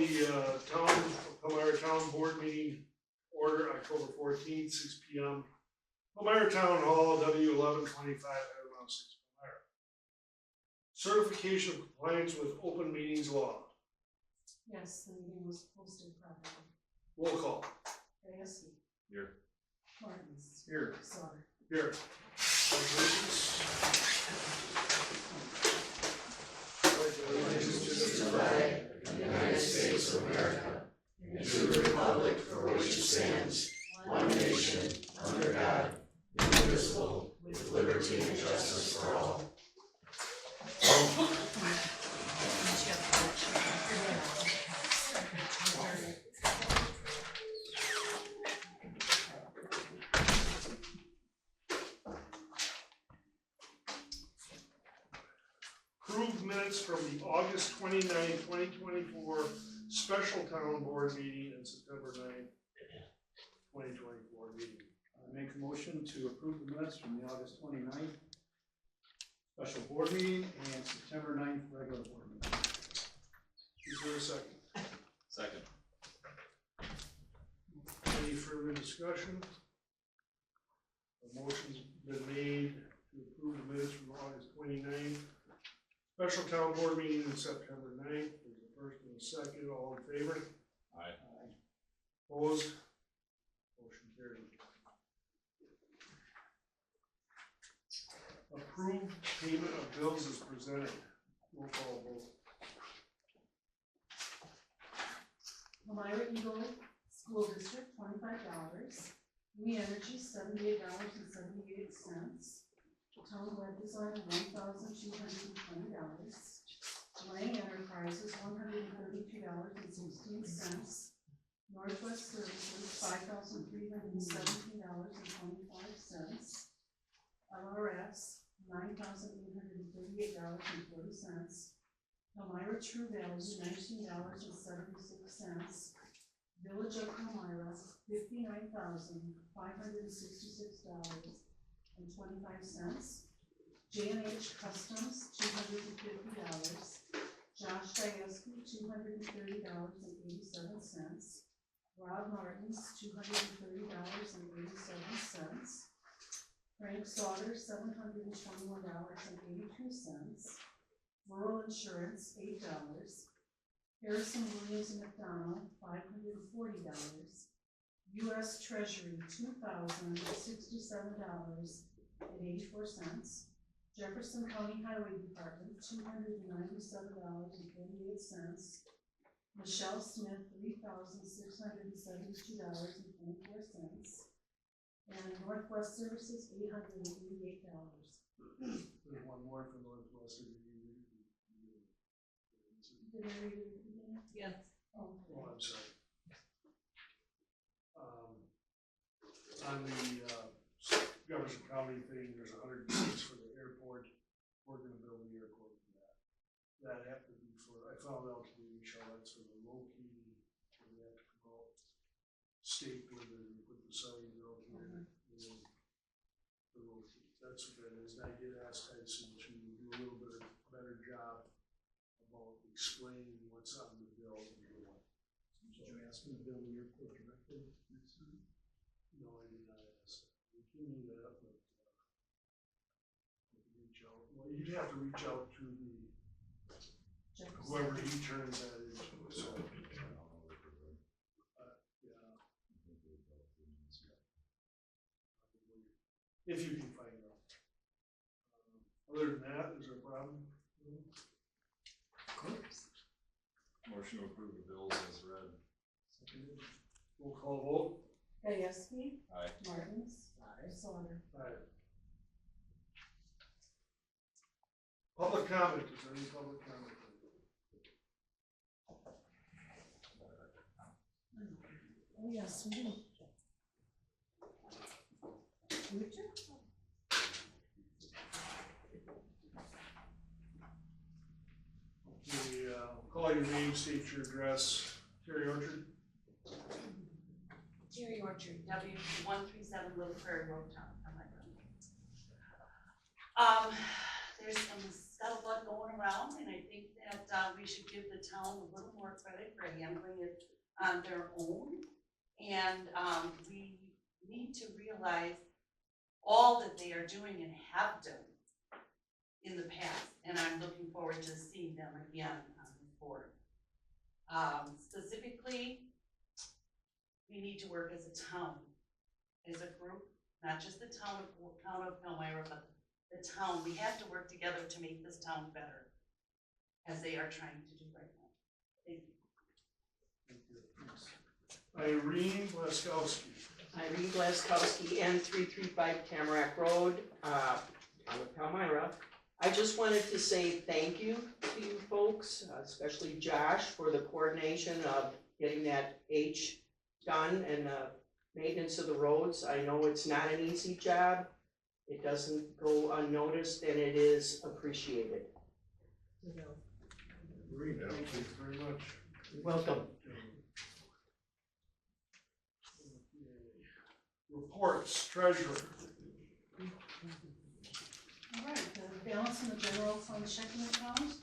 the Palmyra Town Board meeting order October 14th, 6 p.m. Palmyra Town Hall, W 1125, Around 6, Palmyra. Certification of compliance with open meetings law. Yes, the meeting was posted properly. Roll call. ASB. Here. Martins. Here. Sauter. Here. Allegiance to the flag of the United States of America and to the republic for which it stands, one nation, under God, indivisible, with liberty and justice for all. Approved minutes from the August 29, 2024 special town board meeting and September 9, 2024 meeting. I make a motion to approve the minutes from the August 29th special board meeting and September 9th regular board meeting. Is there a second? Second. Any further discussion? A motion's been made to approve the minutes from August 29th special town board meeting in September 9th. There's a first and a second. All in favor? Aye. Opposed? Motion carried. Approved payment of bills is presented. Roll call vote. Palmyra Eagle School District, $25. We Energy, $78.78. Town Web Design, $1,220. Lang Enterprises, $132.16. Northwest Services, $5,317.25. LRS, $9,838.40. Palmyra True Value, $19.76. Village of Palmyra, $59,566.25. J&H Customs, $250. Josh Diaski, $230.87. Rob Martins, $230.87. Frank Sauter, $721.82. Rural Insurance, $8. Harrison Williams and McDonald, $540. U.S. Treasury, $2,067.84. Jefferson County Highway Department, $297.48. Michelle Smith, $3,672.24. And Northwest Services, $888. There's one more from Northwest. Did I read it again? Yes. Oh, Oh, I'm sorry. On the Jefferson County thing, there's 106 for the airport. We're going to build the airport for that. That have to be for, I found out today, Michelle, that's for the locating, where they have to come out, state where they put the signs out here, and then the locate. That's what that is. And I did ask Tyson to do a little bit of better job about explaining what's on the bill and what. Did you ask me to build the airport directly next time? No, I did not ask. We can do that, but reach out. Well, you'd have to reach out to the whoever he turns that into. So, yeah. If you can find out. Other than that, is there a problem? Motion to approve the bills as read. Roll call vote. ASB. Aye. Martins. Sauter. Aye. Public comment. Is there any public comment? Oh, yes, we do. Richard? Call your name, state your address. Terry Orchard. Terry Orchard, W137 Little Prairie Road, Town. There's some scuttlebutt going around, and I think that we we should give the town a little more credit for handling it on their own. And we need to realize all that they are doing and have done in the past. And I'm looking forward to seeing them again on the board. Specifically, we need to work as a town, as a group, not just the town of Palmyra, but the town. We have to work together to make this town better, as they are trying to do right now. Thank you. Irene Blaskowski. Irene Glaskowski, N335 Tamarack Road, town of Palmyra. I just wanted to say thank you to you folks, especially Josh, for the coordination of getting that H done and maintenance of the roads. I know it's not an easy job. It doesn't go unnoticed, and it is appreciated. Irene, thank you very much. You're welcome. Reports, treasurer. All right, the balance in the general fund checking account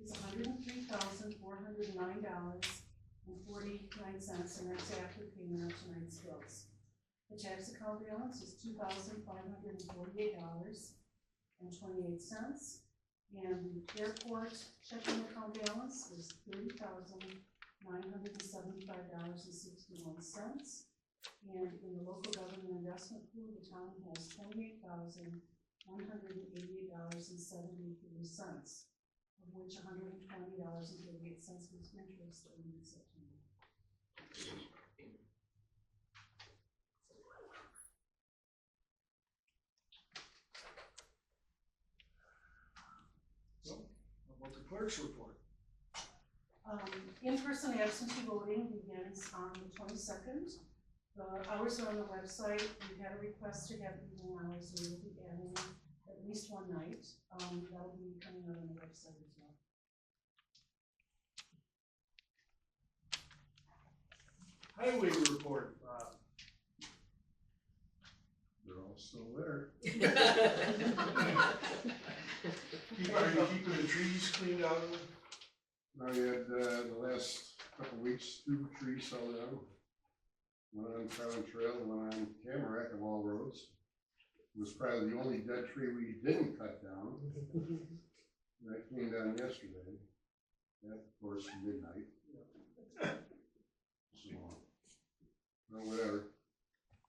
is $103,409.49, and that's after payment of tonight's bills. The tax account balance is $2,548.28, and the airport checking account balance is $30,975.61. And in the local government investment pool, the town has $28,188.73, of which $120.38 was interest in September. How about the clerk's report? In-person absentee voting begins on the 22nd. The hours are on the website. We had a request to have evening hours, and we'll be adding at least one night. That'll be coming out on the website as well. Highway report, Bob. They're all still there. Are you keeping the trees cleaned out? Now we had, the last couple weeks, 2 trees fell down. One on Crown Trail, one on Tamarack of all roads. It was probably the only dead tree we didn't cut down. That came down yesterday, at, of course, midnight. So, well, whatever.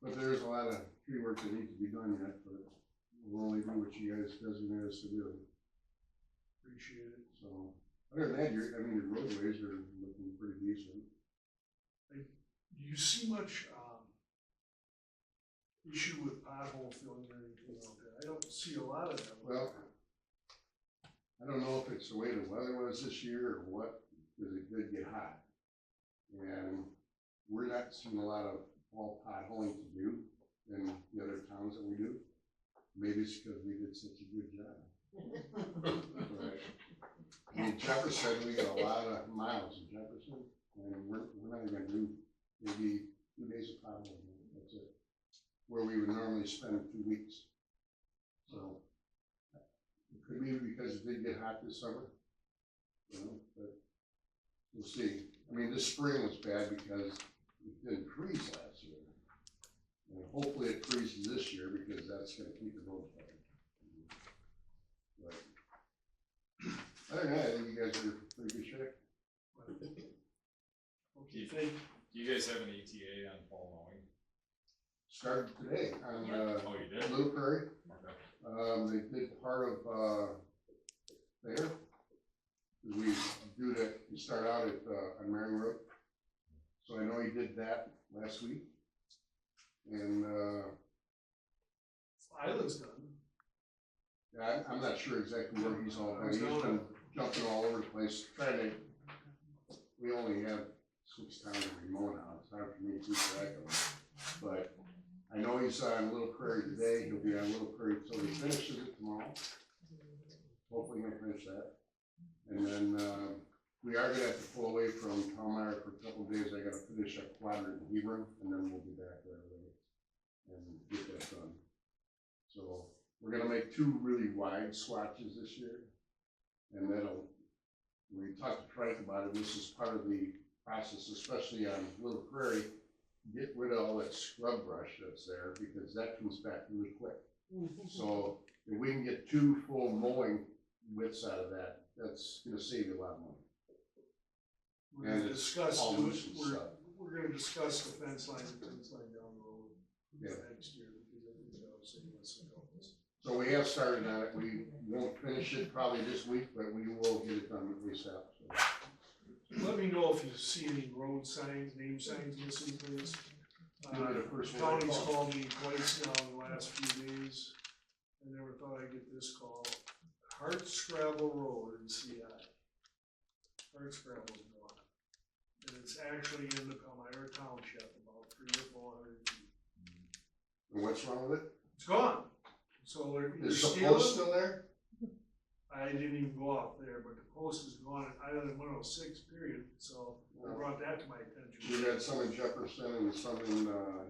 But there's a lot of tree work that needs to be done yet, but we'll only do what you guys designate us to do. Appreciate it. So, other than that, your roadways are looking pretty decent. Do you see much issue with pothole filling or anything out there? I don't see a lot of that. Well, I don't know if it's the way the weather was this year or what, because it did get hot. And we're not seeing a lot of fall potholing to do in the other towns that we do. Maybe it's because we did such a good job. But in Jefferson, we got a lot of miles in Jefferson, and we're not even gonna do maybe 2 days of potholing. That's it. Where we would normally spend 2 weeks. So it could be because it did get hot this summer, you know, but we'll see. I mean, this spring was bad because it didn't freeze last year. And hopefully it freezes this year because that's gonna keep the roads better. But other than that, I think you guys are in pretty good shape. Okay, thank you. Do you guys have an ETA on fall mowing? Started today on Oh, you did? Little Prairie. Okay. They did part of there. We do that, we start out at on Marion Road. So I know he did that last week. And Island's done. yeah, I'm not sure exactly where he's all been. He's been jumping all over the place trying to, we only have 6 towns that we mow now. It's hard for me to keep track of them. But I know he's on Little Prairie today. He'll be on Little Prairie till he finishes it tomorrow. Hopefully he'll finish that. And then we are gonna have to pull away from Palmyra for a couple of days. I gotta finish up Quadrant and Hebron, and then we'll be back right away and get that done. So we're gonna make 2 really wide swatches this year, and that'll We talked to Frank about it, this is part of the process, especially on Little Prairie, get rid of all that scrub brush that's there, because that comes back really quick. So if we can get 2 full mowing widths out of that, that's gonna save you a lot of money. We're gonna And it's discuss, all doing- loose and stuff. we're gonna discuss the fence line and fence line down the road Yeah. next year, because I think that'll save us some dollars. So we have started on it, we won't finish it probably this week, but we will get it done ASAP, so. Let me know if you see any road signs, name signs missing, please. You'll be the first one to County's call. called me twice now in the last few days. I never thought I'd get this call. Hart Scrabble Road in CI. Hart Scrabble's gone. And it's actually in the Palmyra Township, about 300 or 400 feet. And what's wrong with it? It's gone. So they're Is the stealing. post still there? I didn't even go out there, but the post is gone at Island 106, period, so I brought that to my attention. We had some in Jefferson and some in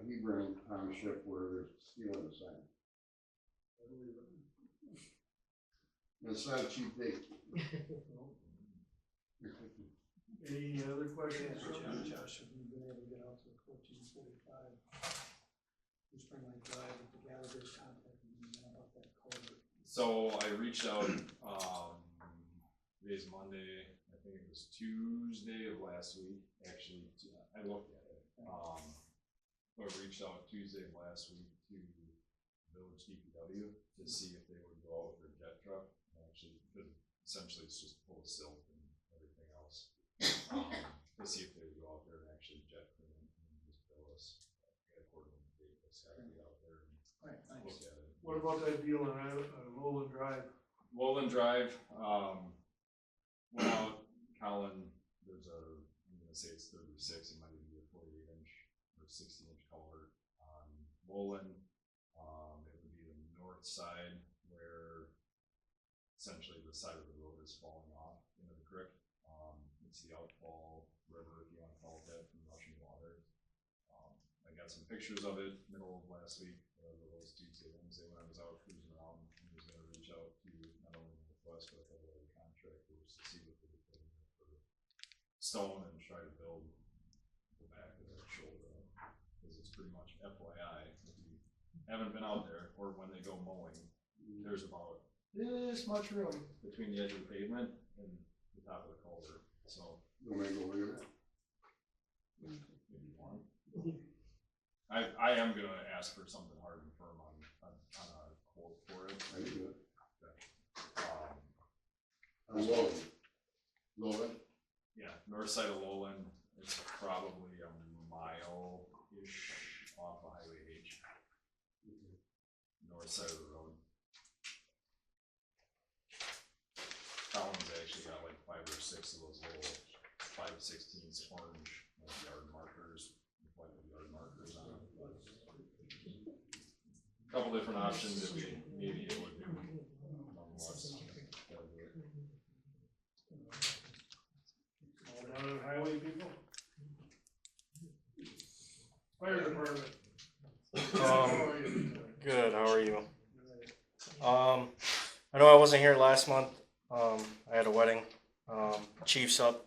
Hebron Township where they're stealing the sign. It's not a cheap date. Any other questions? Josh, have you been able to get out to 1445? Spring Lake Drive with the Gallagher's contact me about that culvert. So I reached out, today's Monday, I think it was Tuesday of last week, actually, I looked at it. I reached out Tuesday of last week to Village DPW to see if they would go out with their jet truck. Actually, because essentially it's just full of silt and everything else. To see if they would go out there and actually jet clean it and just bill us. I got a quarter of the date, let's have to get out there and Right, look thanks. at it. What about that deal on Lowland Drive? Lowland Drive, went out, Colin, there's I'm gonna say it's 36, it might even be a 48-inch or 60-inch culvert on Lowland. It would be the north side where essentially the side of the road is falling off into the creek. It's the outfall river, if you want to call it that, from rushing water. I got some pictures of it middle of last week, those Tuesday, Wednesday, when I was out cruising around, and was gonna reach out to not only Northwest, but other contractors to see what they were putting in for stone and try to build the back of that shoulder. Because it's pretty much FYI, if you haven't been out there, or when they go mowing, there's about this much room between the edge of the pavement and the top of the culvert, so. You want me to go look at that? Maybe one. I am gonna ask for something hard and firm on a quote for it. I can do it. Um, On Lowland. Lowland? yeah, north side of Lowland, it's probably a mile-ish off of Highway H. North side of the road. Colin's actually got like 5 or 6 of those little 5/16 orange yard markers, reflective yard markers on it. Couple different options that we may be able to do. Nonetheless, that'll do it. All down on highway people? Fire department. Good, how are you? I know I wasn't here last month. I had a wedding. Chief's out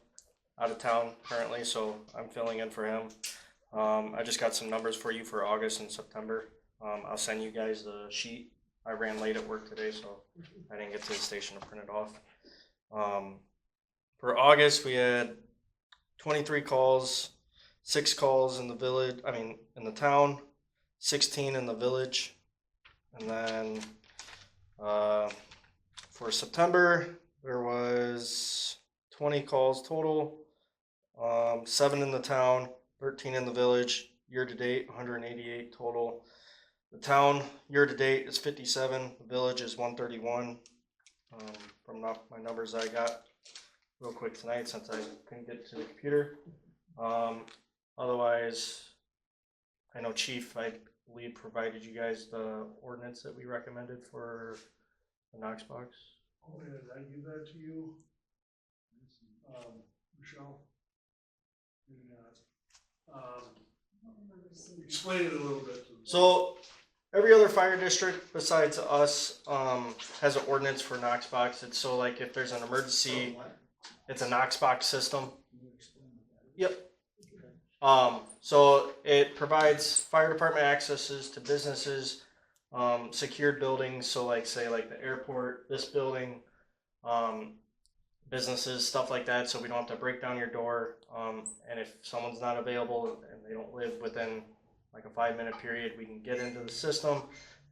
of town currently, so I'm filling in for him. I just got some numbers for you for August and September. I'll send you guys the sheet. I ran late at work today, so I didn't get to the station to print it off. For August, we had 23 calls, 6 calls in the village, in the town, 16 in the village. And then for September, there was 20 calls total, 7 in the town, 13 in the village. Year to date, 188 total. The town year to date is 57. The village is 131. From my numbers I got real quick tonight since I couldn't get to the computer. Otherwise, I know Chief, I believe, provided you guys the ordinance that we recommended for the Knox box. Oh, yeah, did I give that to you? Michelle? Maybe not. Explain it a little bit. to them. So every other fire district besides us has an ordinance for Knox box. It's so like if there's an emergency it's a Knox box system. Can you explain what that is? Yep. So it provides fire department accesses to businesses, secured buildings, so like say like the airport, this building, businesses, stuff like that, so we don't have to break down your door. And if someone's not available and they don't live within like a 5-minute period, we can get into the system.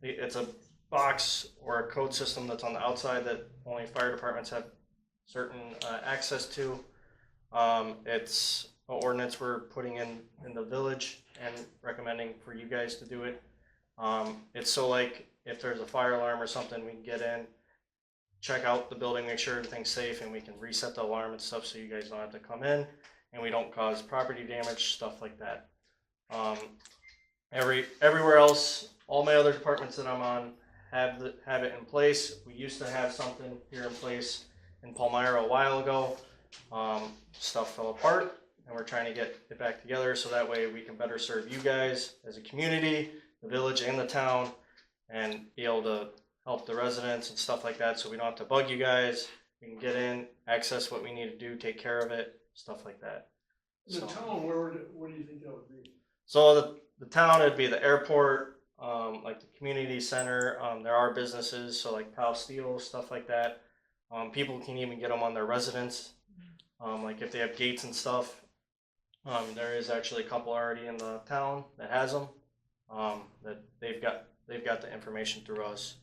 It's a box or a code system that's on the outside that only fire departments have certain access to. It's an ordinance we're putting in the village and recommending for you guys to do it. It's so like if there's a fire alarm or something, we can get in, check out the building, make sure everything's safe, and we can reset the alarm and stuff so you guys don't have to come in and we don't cause property damage, stuff like that. Everywhere else, all my other departments that I'm on have it in place. We used to have something here in place in Palmyra a while ago. Stuff fell apart and we're trying to get it back together so that way we can better serve you guys as a community, the village and the town, and be able to help the residents and stuff like that so we don't have to bug you guys. We can get in, access what we need to do, take care of it, stuff like that. The town, where do you think that would be? So the town, it'd be the airport, like the community center. There are businesses, so like Pal Steel, stuff like that. People can even get them on their residence. Like if they have gates and stuff. There is actually a couple already in the town that has them. That they've got the information through us,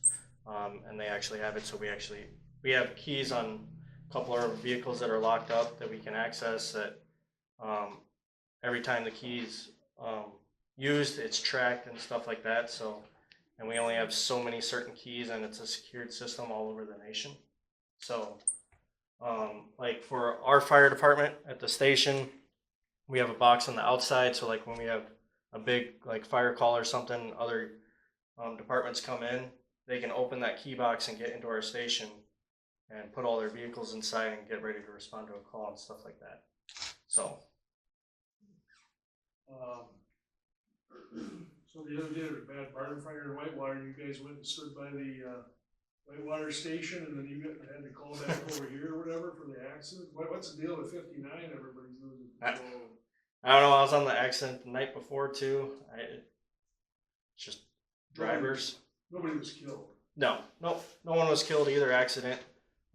and they actually have it. So we have keys on a couple of our vehicles that are locked up that we can access. That every time the keys used, it's tracked and stuff like that. So, and we only have so many certain keys, and it's a secured system all over the nation. So, like for our fire department at the station, we have a box on the outside. So like when we have a big like fire call or something, other departments come in, they can open that key box and get into our station and put all their vehicles inside and get ready to respond to a call and stuff like that. So. So the other day there was a bad barn fire in Whitewater, you guys went and stood by the Whitewater station, and then you had to call back over here or whatever for the accident. What's the deal with 59? Everybody's losing control. I don't know, I was on the accident the night before too. Just drivers. Nobody was killed. No one was killed either accident.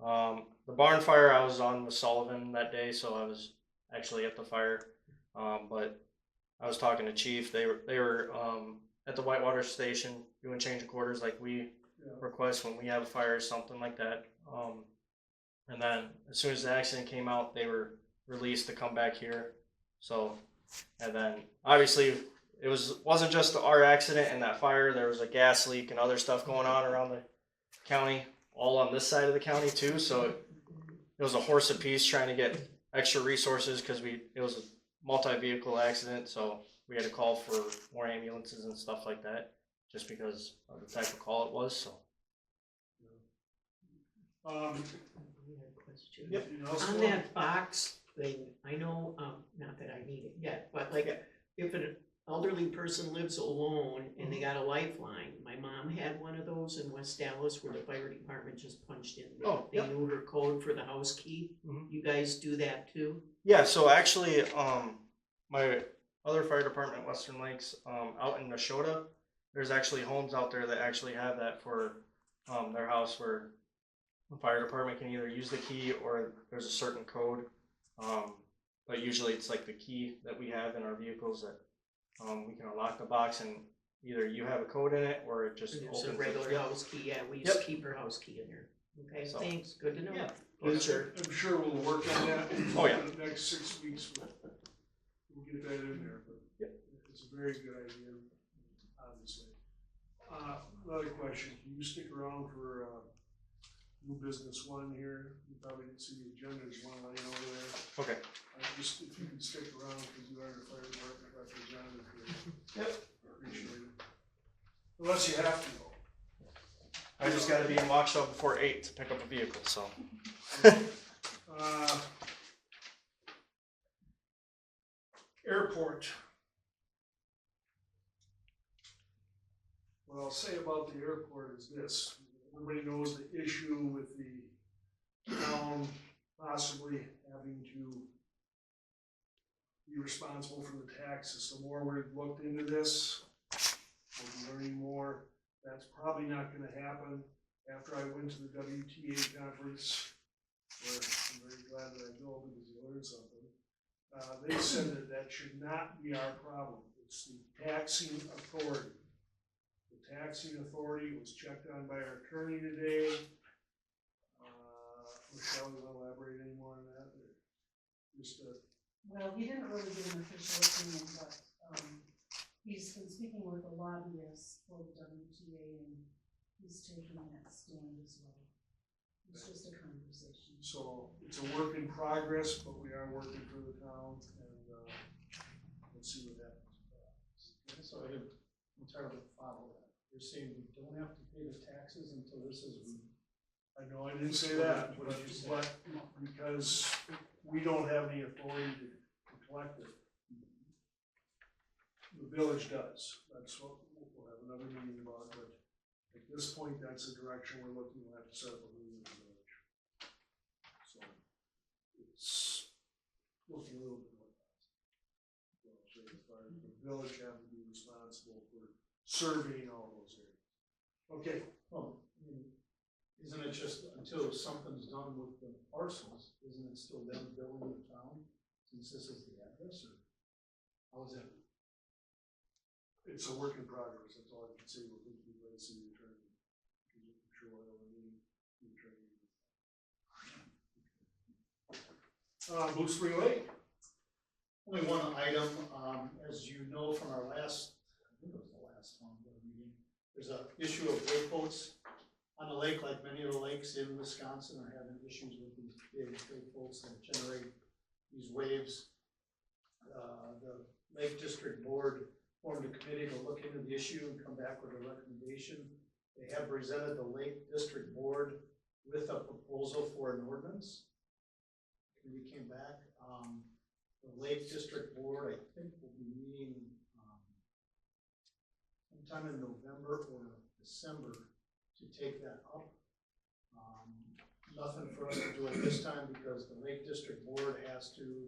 The barn fire I was on with Sullivan that day, so I was actually at the fire. But I was talking to Chief. They were at the Whitewater station doing change of quarters like we request when we have a fire or something like that. And then as soon as the accident came out, they were released to come back here. So, and then obviously it wasn't just our accident and that fire. There was a gas leak and other stuff going on around the county, all on this side of the county too. So it was a horse apiece trying to get extra resources because it was a multi-vehicle accident, so we had to call for more ambulances and stuff like that, just because of the type of call it was. So. Yep. On that box thing, I know, not that I need it yet, but like if an elderly person lives alone and they got a lifeline, my mom had one of those in West Dallas where the fire department just punched in. They knew her code for the house key. Mm-hmm. You guys do that too? Yeah, so actually, my other fire department, Western Lakes, out in Nashotah, there's actually homes out there that actually have that for their house where the fire department can either use the key or there's a certain code. But usually it's like the key that we have in our vehicles that we can unlock the box and either you have a code in it or it just opens. It's a regular house key, yeah, we just keep her house key in here. Okay, so, thanks, good to know. Yeah. I'm sure we'll work on that. Oh yeah. The next 6 weeks we'll get that in there, but it's a very good idea, obviously. Another question, can you stick around for new business one here? You probably didn't see the agenda, there's one laying over there. Okay. Just if you can stick around because you are the fire department representative here. Yep. Appreciate it. Unless you have to go. I just got to be in Waukesha before 8 to pick up a vehicle, so. Airport. What I'll say about the airport is this. Everybody knows the issue with the town possibly having to be responsible for the taxes. The more we've looked into this, we'll be learning more. That's probably not gonna happen. After I went to the WTA conference, where I'm very glad that I go because you learn something, they said that that should not be our problem. It's the taxing authority. The taxing authority was checked on by our attorney today. Michelle, you wanna elaborate any more on that? Or just Well, he didn't really give an official opinion, but, he's been speaking with the lobbyists for the WTA, and he's taking that stand as well. It's just a conversation. so it's a work in progress, but we are working for the town, and we'll see what happens. So I didn't entirely follow that. You're saying we don't have to pay the taxes until this is, I know I didn't say that, What did you say? but because we don't have any authority to collect it. The village does. That's what we'll have another meeting about, but at this point, that's the direction we're looking at to set up a meeting with the village. So it's looking a little bit more positive. As far as the village having to be responsible for surveying all those areas. Okay, well, I mean, isn't it just until something's done with the parcels, isn't it still them billing the town since this is the address, or how is that? it's a work in progress. That's all I can say. We'll need to let the city attorney. I'm sure we'll have a meeting with the attorney. Blue Spring Lake. Only one item, as you know from our last, I think it was the last board meeting, there's a issue of wake boats on the lake, like many of the lakes in Wisconsin are having issues with these big wake boats that generate these waves. The Lake District Board formed a committee to look into the issue and come back with a recommendation. They have presented the Lake District Board with a proposal for an ordinance. The committee came back. The Lake District Board, I think, will be meeting sometime in November or December to take that up. Nothing for us to do at this time because the Lake District Board has to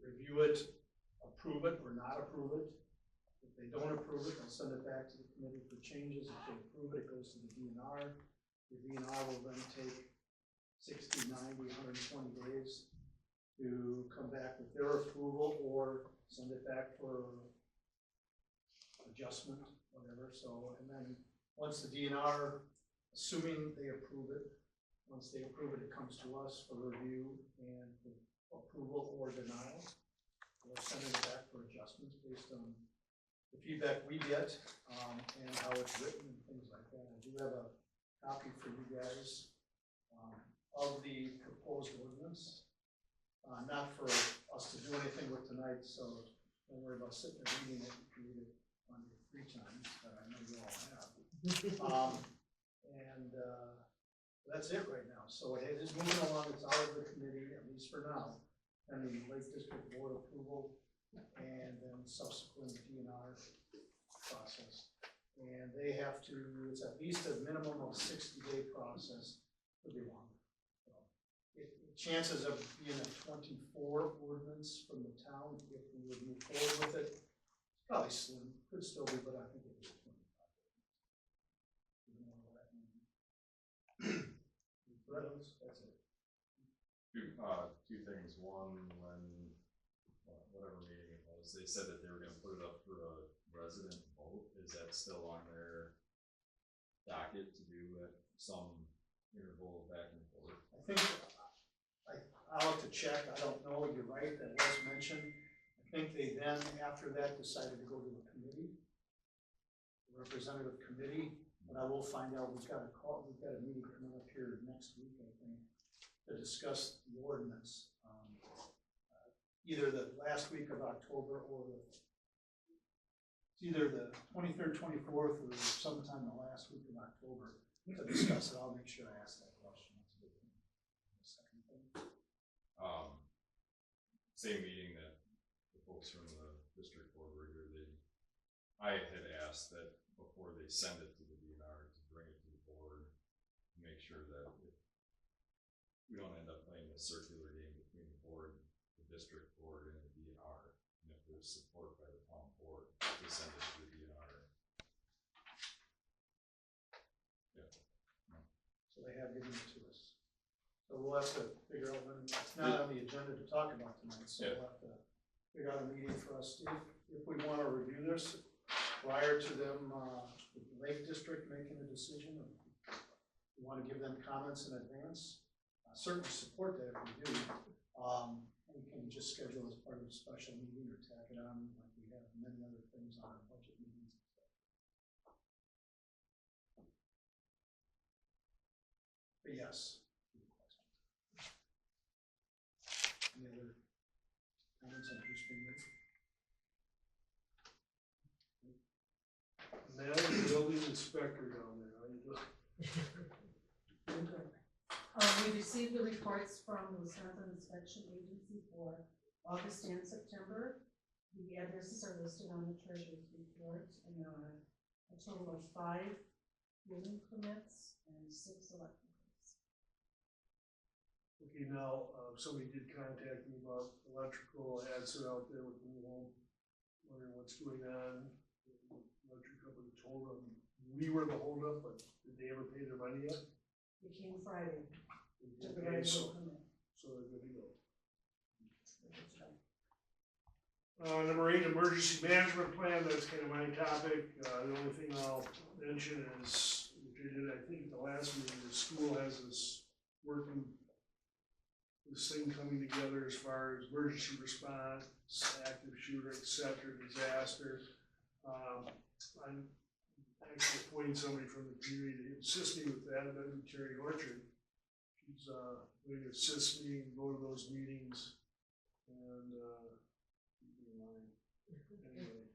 review it, approve it or not approve it. If they don't approve it, they'll send it back to the committee for changes. If they approve it, it goes to the DNR. The DNR will then take 60, 90, 120 days to come back with their approval or send it back for adjustment, whatever. So, and then once the DNR, assuming they approve it, once they approve it, it comes to us for review and for approval or denial. We'll send it back for adjustments based on the feedback we get and how it's written and things like that. I do have a copy for you guys of the proposed ordinance. Not for us to do anything with tonight, so don't worry about sitting there reading it. You can read it on your free time, that I know you all have. That's it right now. So it is moving along. It's out of the committee, at least for now. And the Lake District Board approval and then subsequent DNR process. And they have to, it's at least a minimum of 60-day process, could be longer. So chances of being a 24 ordinance from the town, if we would move forward with it, probably slim, could still be, but I think it would be 25. That's it. Two things. One, when, whatever meeting it was, they said that they were gonna put it up for a resident vote. Is that still on their docket to do at some interval back and forth? I think, I'll have to check, I don't know, you're right, that was mentioned. I think they then, after that, decided to go to a committee, a representative committee, but I will find out. We've got a meeting coming up here next week, I think, to discuss the ordinance. Either the last week of October or it's either the 23rd, 24th, or sometime the last week of October to discuss it. I'll make sure I ask that question. That's a good thing. The second thing. Same meeting that the folks from the district board were here, I had asked that before they send it to the DNR to bring it to the board, to make sure that if we don't end up playing a circular day between the board, the district board, and the DNR. And if there's support by the town board, to send it to the DNR. Yeah. So they have given it to us. So we'll have to figure out when, it's not on the agenda to talk about tonight, so we'll have to figure out a meeting for us, if we wanna review this prior to them, the Lake District making a decision, or we wanna give them comments in advance. Certainly support that if we do. We can just schedule as part of a special meeting or tack it on like we have many other things on our budget meetings. But yes. Any other comments on who's been moved? Now, the building inspector down there, how you doing? We received the reports from the Wisconsin Inspection Agency for August and September. The addresses are listed on the treasurer's report, and there are a total of 5 building permits and 6 electricals. Okay, now, somebody did contact me about electrical ads that are out there with new home, wondering what's going on. The electric company told them we were the holdup, but did they ever pay their money yet? It came Friday. They To did the pay, regular so permit. they're good to go. Number 8, emergency management plan, that's kind of my topic. The only thing I'll mention is, which I did, I think, at the last meeting, the school has this thing coming together as far as emergency response, active shooter, et cetera, disaster. I'm actually appointing somebody from the community to assist me with that, that'd be Terry Orchard. She's going to assist me and go to those meetings and keep me in line. Anyway,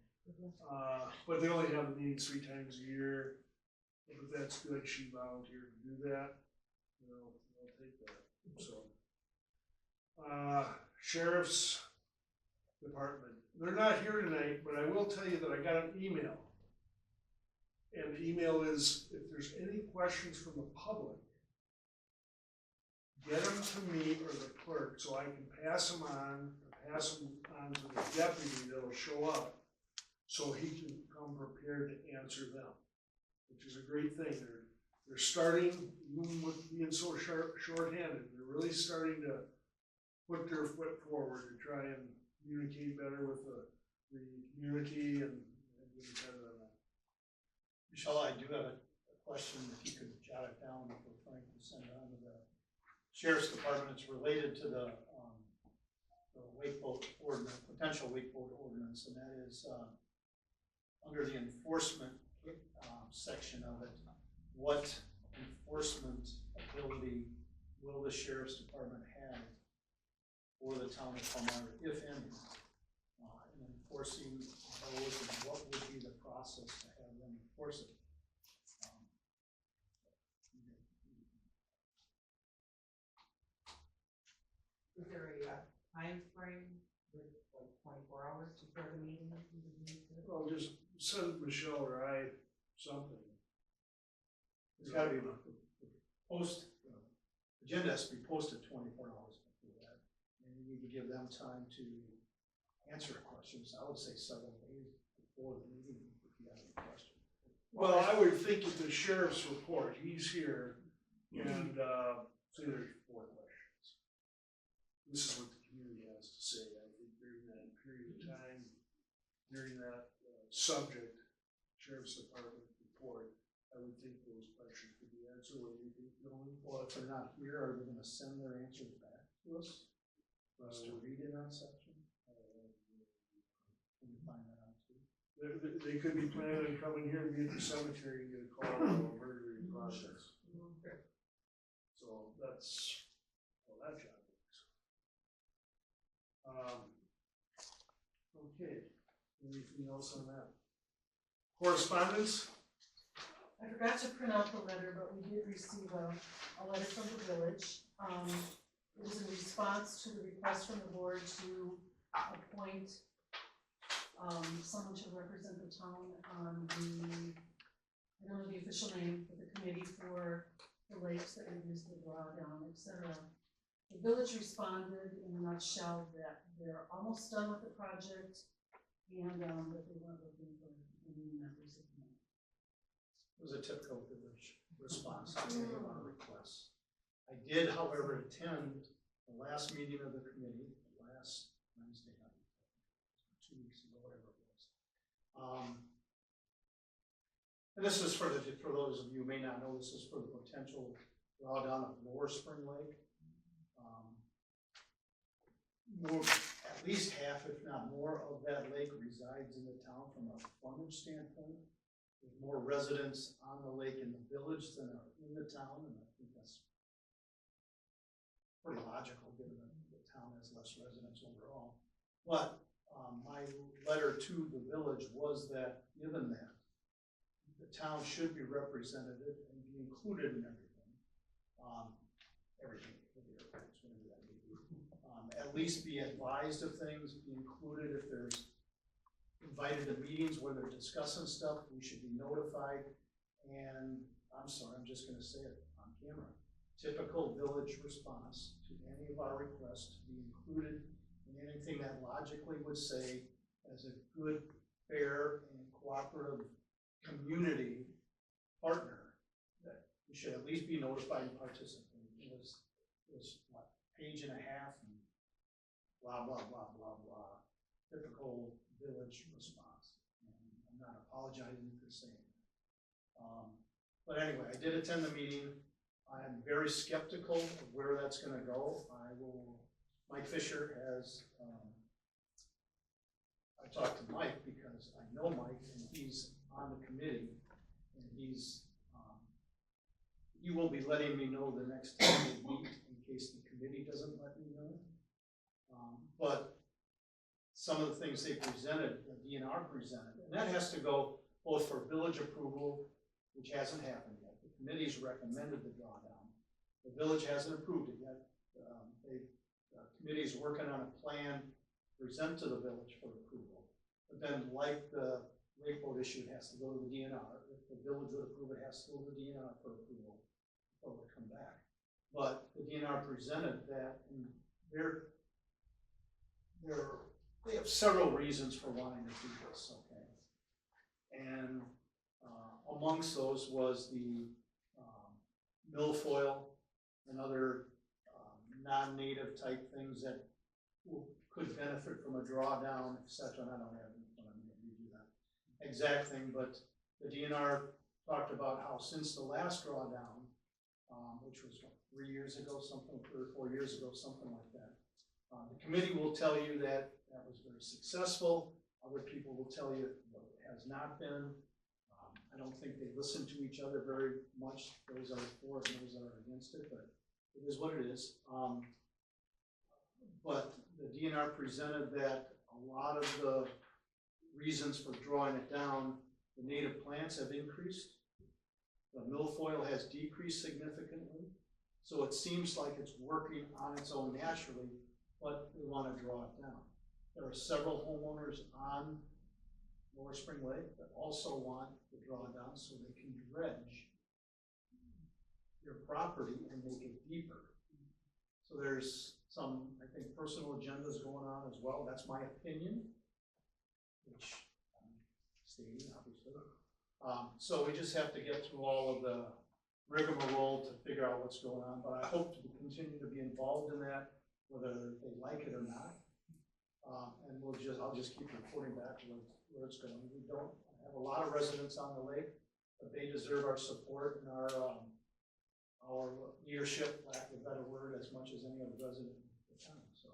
but they only have the meetings 3 times a year. But that's good. She volunteered to do that. You know, I'll take that. So, Sheriff's Department. They're not here tonight, but I will tell you that I got an email. And the email is, if there's any questions from the public, get them to me or the clerk so I can pass them on to the deputy that'll show up so he can come prepared to answer them, which is a great thing. They're starting, even with being so short-handed, they're really starting to put their foot forward to try and communicate better with the community and get ahead of that. Michelle, I do have a question, if you could jot it down for Frank to send it on to the Sheriff's Department. It's related to the wake boat ordinance, potential wake boat ordinance, and that is under the enforcement section of it. What enforcement ability will the Sheriff's Department have for the town of Palmyra, if any, in enforcing those, and what would be the process to have them enforce it? Is there a time frame, with like 24 hours before the meeting? Well, just send Michelle or I something. It's gotta be agenda has to be posted 24 hours before that. And you need to give them time to answer questions. I would say several days before the meeting if you have any questions. Well, I would think at the sheriff's report, he's here, and say there's 4 questions. This is what the community has to say. I think during that period of time, during that subject, Sheriff's Department report, I would think those questions could be answered. What do you think, Dylan? Well, if they're not here, are they gonna send their answers back to us? For us to read in that section? Can you find that out too? They could be planning on coming here and be at the cemetery and get a call on a murdering process. So that's how that job works. Okay, anything else on that? Correspondence? I forgot to print out the letter, but we did receive a letter from the village. It was in response to the request from the board to appoint someone to represent the town on the, I don't know the official name, but the committee for the lakes that we use the drawdown, et cetera. the village responded in a nutshell that they're almost done with the project and that they weren't looking for any members of the committee. It was a typical village response to any of our requests. I did, however, attend the last meeting of the committee, last Wednesday night, 2 weeks ago, whatever it was. And this is for those of you who may not know, this is for the potential drawdown of Lower Spring Lake. At least half, if not more, of that lake resides in the town from a frontage standpoint. There's more residents on the lake in the village than are in the town, and I think that's pretty logical, given that the town has less residents overall. But my letter to the village was that, given that, the town should be represented and be included in everything. Everything, whatever that may be. At least be advised of things, be included if there's invited to meetings where they're discussing stuff, we should be notified. And I'm sorry, I'm just gonna say it on camera. Typical village response to any of our requests to be included in anything that logically would say, as a good, fair, and cooperative community partner, that we should at least be notified and participate. It was what, page and a half and blah, blah, blah, blah, blah. Typical village response. And I'm not apologizing for saying that. But anyway, I did attend the meeting. I'm very skeptical of where that's gonna go. Mike Fisher has, I talked to Mike because I know Mike and he's on the committee and he will be letting me know the next time we meet in case the committee doesn't let me know. But some of the things they presented, the DNR presented, and that has to go both for village approval, which hasn't happened yet. The committee's recommended the drawdown. The village hasn't approved it yet. The committee's working on a plan to present to the village for approval. But then, like the lake boat issue, it has to go to the DNR. If the village would approve, it has to go to the DNR for approval before it would come back. But the DNR presented that, and they have several reasons for wanting to do this, okay? And amongst those was the milfoil and other non-native type things that could benefit from a drawdown, etc. And I don't have it in front of me to redo that exact thing, but the DNR talked about how since the last drawdown, which was what, 3 years ago, something, 3 or 4 years ago, something like that. The committee will tell you that that was very successful. Other people will tell you what it has not been. I don't think they listen to each other very much. Those are for it and those are against it, but it is what it is. But the DNR presented that a lot of the reasons for drawing it down, the native plants have increased. The milfoil has decreased significantly. So it seems like it's working on its own naturally, but they want to draw it down. There are several homeowners on Lower Spring Lake that also want the drawdown so they can dredge your property and make it deeper. So there's some, I think, personal agendas going on as well. That's my opinion, which I'm stating, obviously. So we just have to get through all of the rigmarole to figure out what's going on, but I hope to continue to be involved in that, whether they like it or not. And I'll just keep reporting back to where it's going. We don't have a lot of residents on the lake, but they deserve our support and our leadership, lack of a better word, as much as any other resident in the town, so.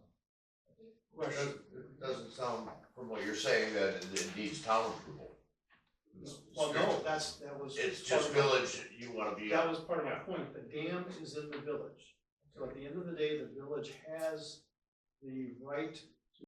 Well, it doesn't sound, from what you're saying, that it needs town approval. Well, no, that was. It's just village, you wanna be. That was part of my point. The dam is in the village. So at the end of the day, the village has the right